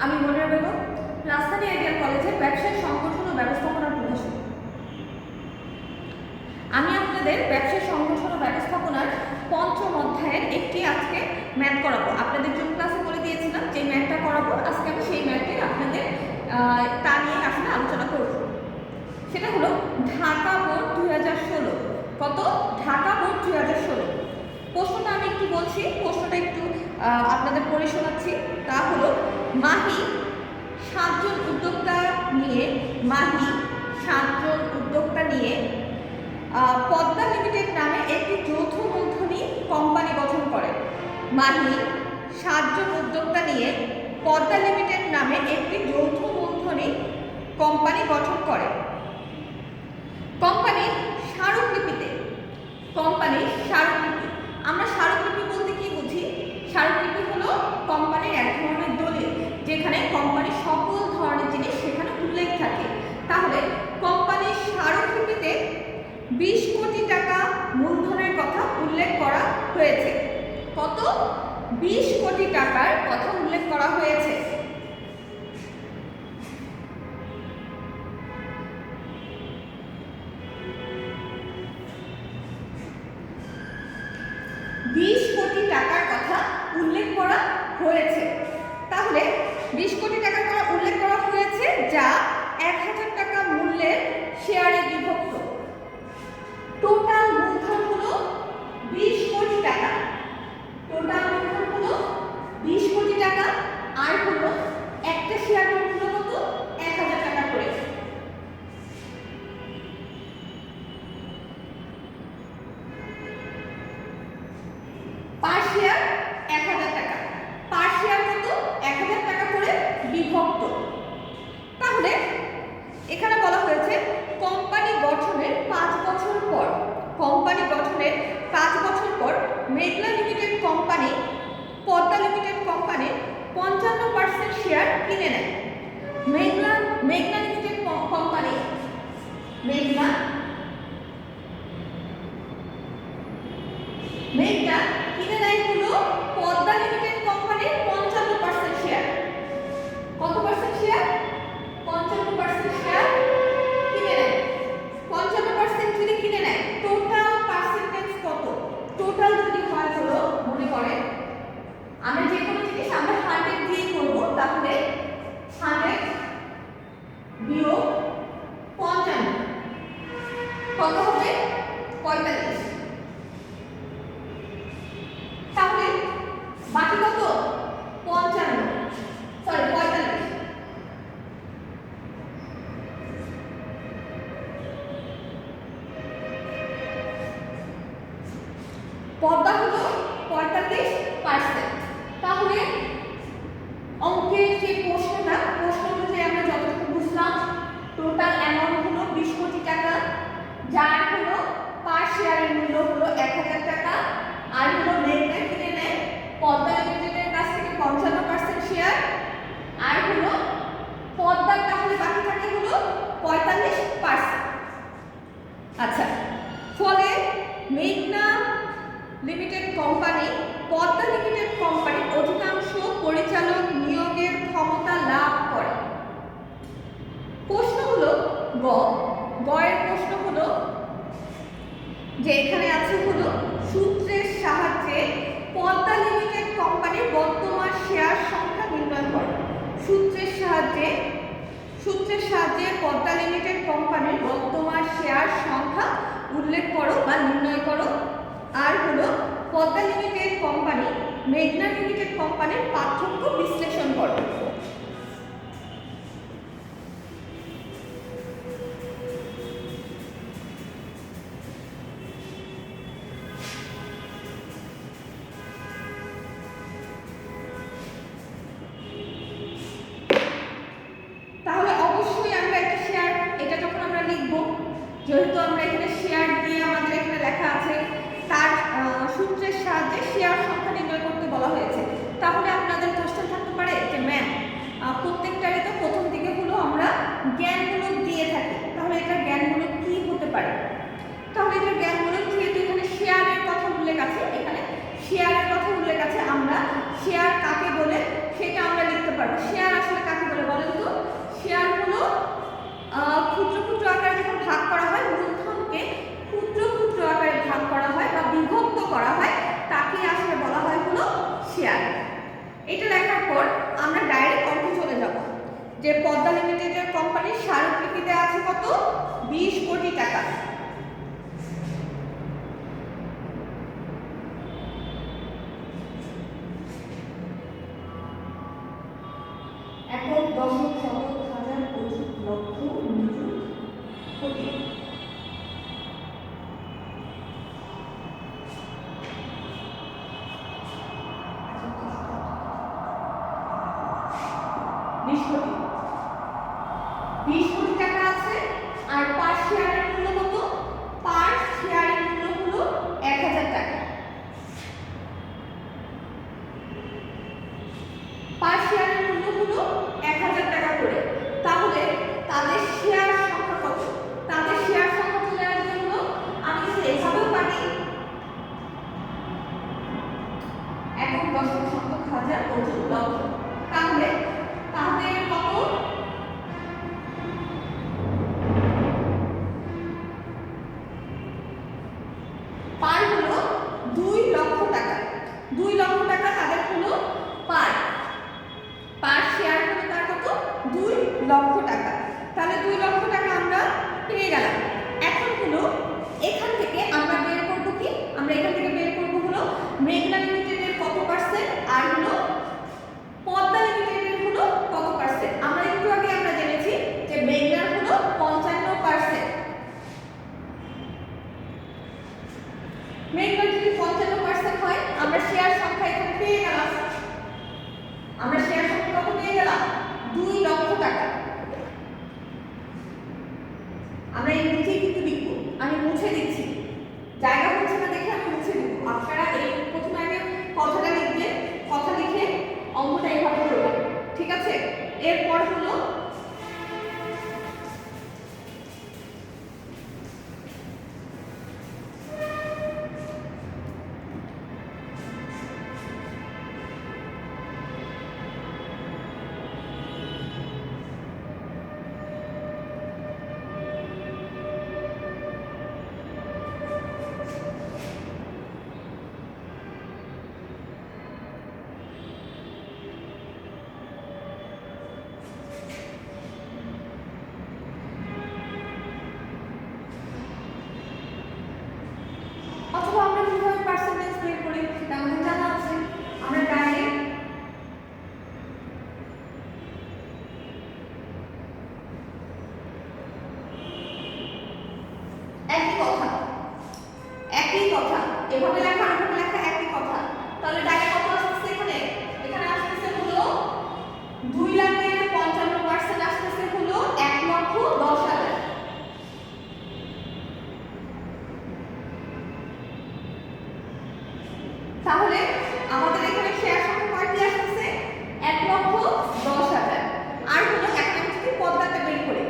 আমি মনিরা বেগম, রাজধানী আইডিয়াল কলেজের ব্যবসায় সংগঠন ও ব্যবস্থাপনার প্রভাষক। আমি আপনাদের ব্যবসায় সংগঠন ও ব্যবস্থাপনার পঞ্চম অধ্যায়ের একটি আজকে ম্যাথ করাবো। আপনাদের জন্য ক্লাসে বলে দিয়েছিলাম যে ম্যাথটা করাবো, আজকে আমি সেই ম্যাথটাই আপনাদের তা নিয়ে আসলে আলোচনা করব। সেটা হলো ঢাকা বোর্ড 2016। কত? ঢাকা বোর্ড 2016। প্রশ্নটা আমি একটু বলছি, প্রশ্নটা একটু আপনাদের পড়ে শোনাচ্ছি। তা হলো মাহি 7 জন উদ্যোক্তা নিয়ে পদ্মা লিমিটেড নামে একটি যৌথ মূলধনী কোম্পানি গঠন করে। মাহি 7 জন উদ্যোক্তা নিয়ে পদ্মা লিমিটেড নামে একটি যৌথ মূলধনী কোম্পানি গঠন করে। কোম্পানির স্মারকলিপিতে, আমরা স্মারকলিপি বলতে কি বুঝি? স্মারকলিপি হলো কোম্পানির এক ধরনের দলিল, যেখানে কোম্পানির সকল ধরনের জিনিস সেখানে উল্লেখ থাকে। তাহলে কোম্পানির স্মারকলিপিতে 20 কোটি টাকা মূলধনের কথা উল্লেখ করা হয়েছে। কত? 20 কোটি টাকার কথা উল্লেখ করা হয়েছে। তাহলে 20 কোটি টাকার কথা উল্লেখ করা হয়েছে, যা 1000 টাকা মূল্যের শেয়ারে বিভক্ত। টোটাল মূলধন হলো 20 কোটি টাকা। আর হলো একটা শেয়ারের মূল্য কত? 1000 টাকা করে। পার শেয়ার 1000 টাকা। পার শেয়ার কত? 1000 টাকা করে বিভক্ত। তাহলে এখানে বলা হয়েছে কোম্পানি গঠনের 5 বছর পর মেঘনা লিমিটেড কোম্পানি পদ্মা লিমিটেড কোম্পানির 55% শেয়ার কিনে নেয়। মেঘনা লিমিটেড কোম্পানি কিনে নেয় হলো পদ্মা লিমিটেড কোম্পানির 55% শেয়ার। কত পার্সেন্ট শেয়ার? 55% শেয়ার কিনে নেয়। 55% যদি কিনে নেয়, টোটাল পার্সেন্টেজ কত? টোটাল যদি হয় হলো, মনে করেন আমরা যে কোনো জিনিস আমরা 100 দিয়ে করব, তাহলে 100 বিয়োগ 55 কত হবে? 45। তাহলে বাকি কত? 45। পদ্মা হলো 45%। তাহলে অঙ্কের যে প্রশ্ন অনুযায়ী আমরা যতটুকু বুঝলাম, টোটাল অ্যামাউন্ট হলো 20 কোটি টাকা, যার হলো পার শেয়ারের মূল্য হলো 1000 টাকা। আর হলো মেঘনা কিনে নেয় পদ্মা লিমিটেডের কাছ থেকে 55% শেয়ার। আর হলো পদ্মার তাহলে বাকি থাকে হলো 45%। আচ্ছা, ফলে মেঘনা লিমিটেড কোম্পানি পদ্মা লিমিটেড কোম্পানির অধিকাংশ পরিচালক নিয়োগের ক্ষমতা লাভ করে। প্রশ্ন হলো গয়ের প্রশ্ন হলো যে এখানে আছে হলো সূত্রের সাহায্যে পদ্মা লিমিটেড কোম্পানির বর্তমান শেয়ার সংখ্যা নির্ণয় করো। সূত্রের সাহায্যে পদ্মা লিমিটেড কোম্পানির বর্তমান শেয়ার সংখ্যা উল্লেখ করো বা নির্ণয় করো। আর হলো পদ্মা লিমিটেড কোম্পানি মেঘনা লিমিটেড কোম্পানির পার্থক্য বিশ্লেষণ করো। তাহলে অবশ্যই আমরা একটা শেয়ার, এটা যখন আমরা লিখব, যেহেতু আমরা এখানে শেয়ার দিয়ে আমাদের এখানে লেখা আছে, তার সূত্রের সাহায্যে শেয়ার সংখ্যা নির্ণয় করতে বলা হয়েছে, তাহলে আমরা এটা লেখার পর আমরা ডাইরেক্ট অঙ্কে চলে যাব যে পদ্মা লিমিটেডের কোম্পানির স্মারকলিপিতে আছে কত 20 কোটি টাকা। একক দশক শতক হাজার কোটি লক্ষ নিযুত কোটি। বিশ কোটি টাকা আছে। আর পার শেয়ারের মূল্য কত? পার শেয়ারের মূল্য হলো 1000 টাকা। পার শেয়ারের মূল্য হলো 1000 টাকা করে। তাহলে তাদের শেয়ার সংখ্যা কত? তাদের শেয়ার সংখ্যা চলে আসবে হলো, আমি যদি এভাবেও পারি একক দশক শতক হাজার কোটি লক্ষ, তাহলে তাদের কত? পার হলো 2 লক্ষ টাকা। 2 লক্ষ টাকা তাদের হলো পার। পার শেয়ার হলো তার কত? 2 লক্ষ টাকা। তাহলে 2 লক্ষ টাকা আমরা পেয়ে গেলাম। এখন হলো এখান থেকে আমরা বের করব কি? আমরা এখান থেকে বের করব হলো মেঘনা লিমিটেডের কত পার্সেন্ট আর হলো পদ্মা লিমিটেডের হলো কত পার্সেন্ট। আমরা একটু আগে আমরা জেনেছি যে মেঘনার হলো 55%। মেঘনার যদি 55% হয়, আমরা শেয়ার সংখ্যা এখানে পেয়ে গেলাম। আমরা শেয়ার সংখ্যা কত পেয়ে গেলাম? 2 লক্ষ টাকা। আমরা এই নিচে কিন্তু লিখব, আমি মুছে দিচ্ছি, জায়গা হচ্ছে না দেখে আমি মুছে দিব। আপনারা এই প্রথমে আগে কথাটা লিখবেন, কথা লিখে অঙ্কটা এইভাবে করবেন, ঠিক আছে? এরপর হলো অথবা আমরা কিভাবে পার্সেন্টেজ বের করি সেটা আমাদের জানা আছে। আমরা ডাইরেক্ট একই কথা এভাবে লেখা আর এভাবে লেখা একই কথা। তাহলে ডাইরেক্ট কত আসছে এখানে? এখানে আসছে হলো 2 লাখের 55% আসছে হলো 1,10,000। তাহলে আমাদের এখানে শেয়ার সংখ্যা কয়টি আসছে? 1,10,000। আর হলো এখন যদি পদ্মাটা বের করে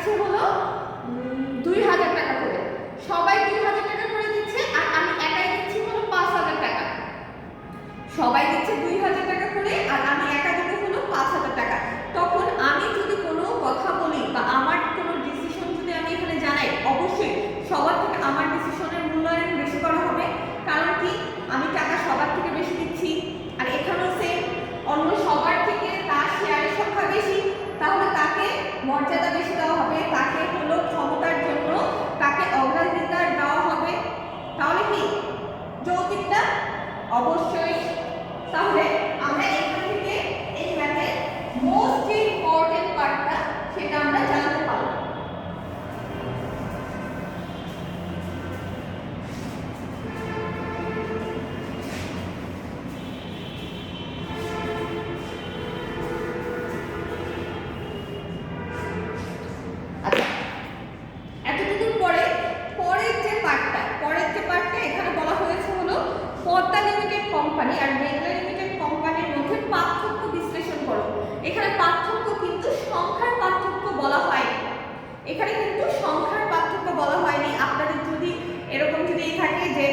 দিচ্ছে হলো 2000 টাকা করে, সবাই 2000 টাকা করে দিচ্ছে, আর আমি একাই দিচ্ছি হলো 5000 টাকা। সবাই দিচ্ছে 2000 টাকা করে আর আমি একা দেবো হলো 5000 টাকা। তখন আমি যদি কোনো কথা বলি বা আমার কোনো ডিসিশন যদি আমি এখানে জানাই, অবশ্যই সবার থেকে আমার ডিসিশনের মূল্যায়ন বেশি করা হবে। কারণ কি, আমি টাকা সবার থেকে বেশি দিচ্ছি, আর এখানেও সেম, অন্য সবার থেকে তার শেয়ারের সংখ্যা বেশি, তাহলে তাকে মর্যাদা বেশি দেওয়া হবে, তাকে হলো ক্ষমতার জন্য তাকে অগ্রাধিকার দেওয়া হবে। তাহলে কি যৌতিকটা? অবশ্যই। তাহলে আমরা এখান থেকে এই ম্যাথের মোস্ট ইম্পর্টেন্ট পার্টটা সেটা আমরা জানতে পারলাম। আচ্ছা, এতটুকুর পরে পরের যে পার্টটা এখানে বলা হয়েছে হলো পদ্মা লিমিটেড কোম্পানি আর মেঘনা লিমিটেড কোম্পানির মধ্যে পার্থক্য বিশ্লেষণ করো। এখানে পার্থক্য কিন্তু সংখ্যার পার্থক্য বলা হয়নি, এখানে কিন্তু সংখ্যার পার্থক্য বলা হয়নি। আপনাদের যদি এরকম যদি থাকে যে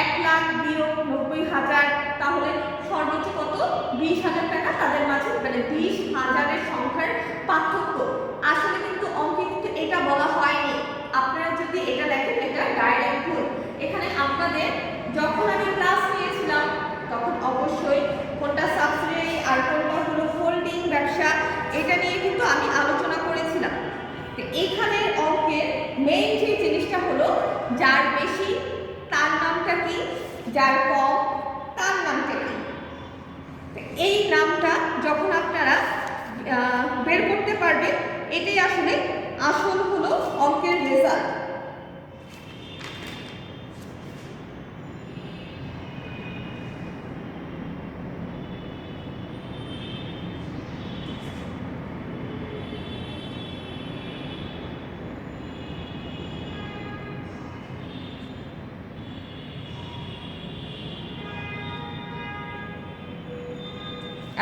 1,90,000 তাহলে সর্বোচ্চ কত? 20,000 টাকা তাদের মাঝে, মানে 20,000-এর সংখ্যার পার্থক্য। আসলে কিন্তু অঙ্কে কিন্তু এটা বলা হয়নি। আপনারা যদি এটা দেখেন এটা ডাইরেক্ট ভুল। এখানে আপনাদের যখন আমি ক্লাস নিয়েছিলাম তখন অবশ্যই কোনটা সাবসিডিয়ারি আর কোনটা হলো হোল্ডিং ব্যবসা এটা নিয়ে কিন্তু আমি আলোচনা করেছিলাম। তো এইখানের অঙ্কের মেইন যে জিনিসটা হলো যার বেশি তার নামটা কি, যার কম তার নামটা কি। এই নামটা যখন আপনারা বের করতে পারবেন, এটাই আসলে আসল হলো অঙ্কের রেজাল্ট।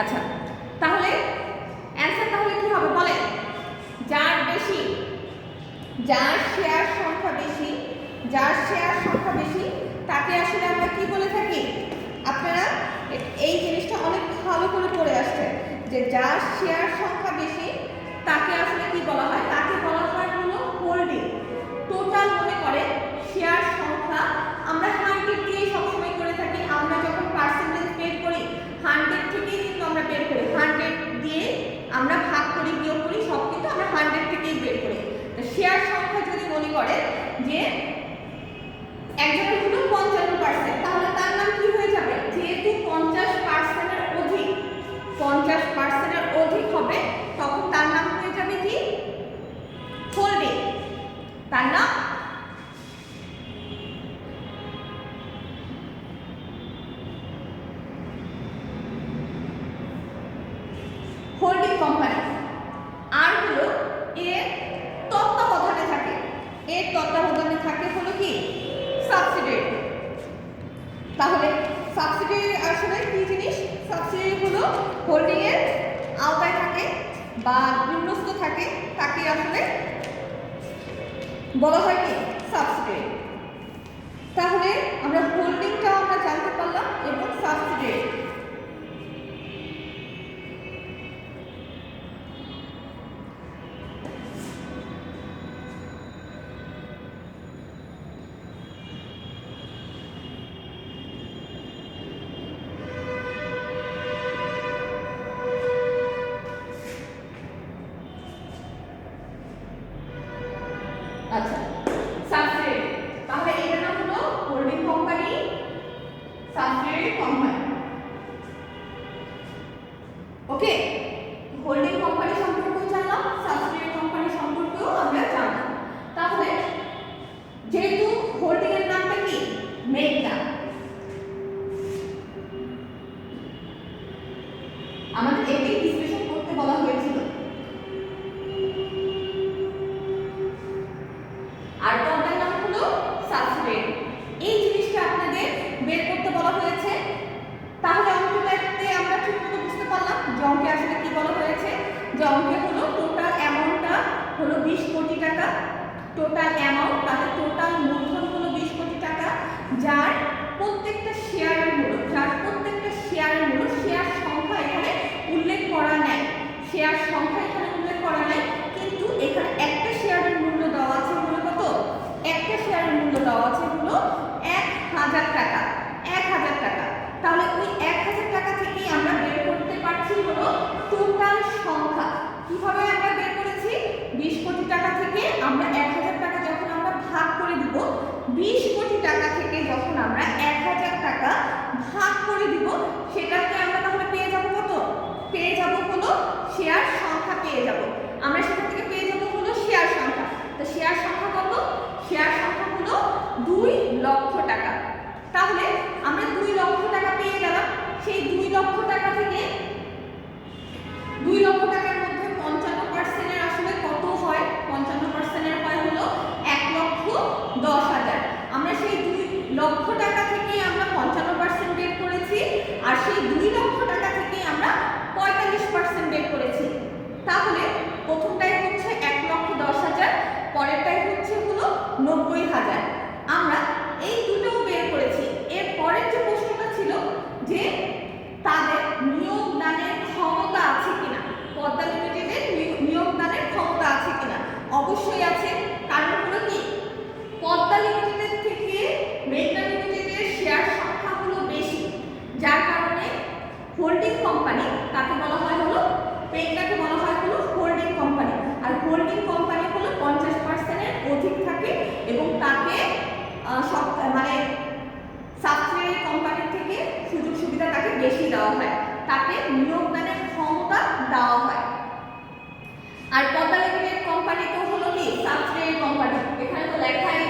আচ্ছা, তাহলে অ্যানসার তাহলে কি হবে বলেন? যার বেশি, যার শেয়ার সংখ্যা বেশি, যার শেয়ার সংখ্যা বেশি তাকে আসলে আমরা কি বলে থাকি? আপনারা এই জিনিসটা অনেক ভালো করে পড়ে আসছে যে যার শেয়ার সংখ্যা বেশি তাকে আসলে কি বলা হয়? তাকে বলা হয় হলো হোল্ডিং। টোটাল মনে করে শেয়ার সংখ্যা আমরা 100 দিয়ে সবসময় করে থাকি। আমরা যখন পার্সেন্টেজ বের করি 100 থেকেই কিন্তু আমরা বের করি, 100 দিয়ে আমরা ভাগ করি, বিয়োগ করি, সব কিন্তু আমরা 100 থেকেই বের করি। তো শেয়ার সংখ্যা যদি মনে করে যে একজনের হলো 55%, তাহলে তার নাম কি হয়ে যাবে? যেহেতু 50%-এর অধিক, 50%-এর অধিক হবে তখন তার নাম হয়ে যাবে কি? হোল্ডিং। তার নাম হোল্ডিং কোম্পানি। আর হলো এর তত্ত্বাবধানে থাকে, এর তত্ত্বাবধানে থাকে হলো কি? সাবসিডিয়ারি। তাহলে সাবসিডিয়ারি আসলে কি জিনিস? সাবসিডিয়ারি হলো হোল্ডিং এর আওতায় থাকে বা নিম্নস্থ থাকে, তাকে আসলে বলা হয় কি? সাবসিডিয়ারি। তাহলে আমরা হোল্ডিংটাও আমরা জানতে পারলাম এবং সাবসিডিয়ারি। আচ্ছা, সাবসিডিয়ারি, তাহলে এটার নাম হলো হোল্ডিং কোম্পানি, সাবসিডিয়ারি কোম্পানি। ওকে, হোল্ডিং কোম্পানি সম্পর্কেও জানলাম, সাবসিডিয়ারি কোম্পানি সম্পর্কেও আমরা জানলাম। তাহলে যেহেতু হোল্ডিং এর নামটা কি? মেঘনা, আমাদের এটি বিশ্লেষণ করতে বলা হয়েছিল। আর পদ্মার নাম হলো সাবসিডিয়ারি। এই জিনিসটা আপনাদের বের করতে বলা হয়েছে। তাহলে অঙ্কটাতে আমরা ঠিকমতো বুঝতে পারলাম যে অঙ্কে আসলে কি বলা হয়েছে, যে অঙ্কে হলো টোটাল অ্যামাউন্টটা হলো 20 কোটি টাকা টোটাল অ্যামাউন্ট, তাহলে টোটাল মূলধন হলো 20 কোটি টাকা, যার প্রত্যেকটা শেয়ারের মূল্য, শেয়ার সংখ্যা এখানে উল্লেখ করা নাই, শেয়ার সংখ্যা এখানে উল্লেখ করা নাই, কিন্তু এখানে একটা শেয়ারের মূল্য দেওয়া আছে হলো কত, একটা শেয়ারের মূল্য দেওয়া আছে হলো 1000 টাকা, 1000 টাকা। তাহলে ওই 1000 টাকা থেকেই আমরা বের করতে পারছি হলো টোটাল সংখ্যা। কিভাবে আমরা বের করেছি, 20 কোটি টাকা থেকে আমরা 1000 টাকা যখন আমরা ভাগ করে দিব, 20 কোটি টাকা থেকে যখন আমরা 1000 টাকা ভাগ করে দিব, সেটাকে আমরা তাহলে পেয়ে যাব কত, পেয়ে যাব হলো শেয়ার সংখ্যা পেয়ে যাব, আমরা সেখান থেকে পেয়ে যাব হলো শেয়ার সংখ্যা। তো শেয়ার সংখ্যা কত, শেয়ার সংখ্যা হলো 2 লক্ষ টাকা। তাহলে আমরা 2 লক্ষ টাকা পেয়ে গেলাম। সেই 2 লক্ষ টাকা থেকে 2 লক্ষ টাকার মধ্যে 55% এর আসলে কত হয়, 55% এর হয় হলো 1,10,000। আমরা সেই 2 লক্ষ টাকা থেকে আমরা 55% বের করেছি, আর সেই 2 লক্ষ টাকা থেকে আমরা 45% বের করেছি। তাহলে প্রথমটাই হচ্ছে 1,10,000, পরেরটাই হচ্ছে হলো 90,000। আমরা এই দুটোও বের করেছি। এর পরের যে প্রশ্নটা ছিল যে তাদের নিয়োগ দানের ক্ষমতা আছে কিনা, পদ্মা লিমিটেডের নিয়োগ দানের ক্ষমতা আছে কিনা, অবশ্যই আছে। কারণ হলো কি, পদ্মা লিমিটেডের থেকে মেঘনা লিমিটেডের শেয়ার সংখ্যা হলো বেশি, যার কারণে হোল্ডিং কোম্পানি, তাকে বলা হয় হলো, মেঘনাকে বলা হয় হলো হোল্ডিং কোম্পানি, আর হোল্ডিং কোম্পানি হলো 50% এর অধিক থাকে এবং তাকে সব মানে সাবসিডিয়ারি কোম্পানির থেকে সুযোগ সুবিধা তাকে বেশি দেওয়া হয়, তাকে নিয়োগদানের ক্ষমতা দেওয়া হয়। আর পদ্মা লিমিটেড কোম্পানি তো হলো কি সাবসিডিয়ারি কোম্পানি, এখানে তো লেখাই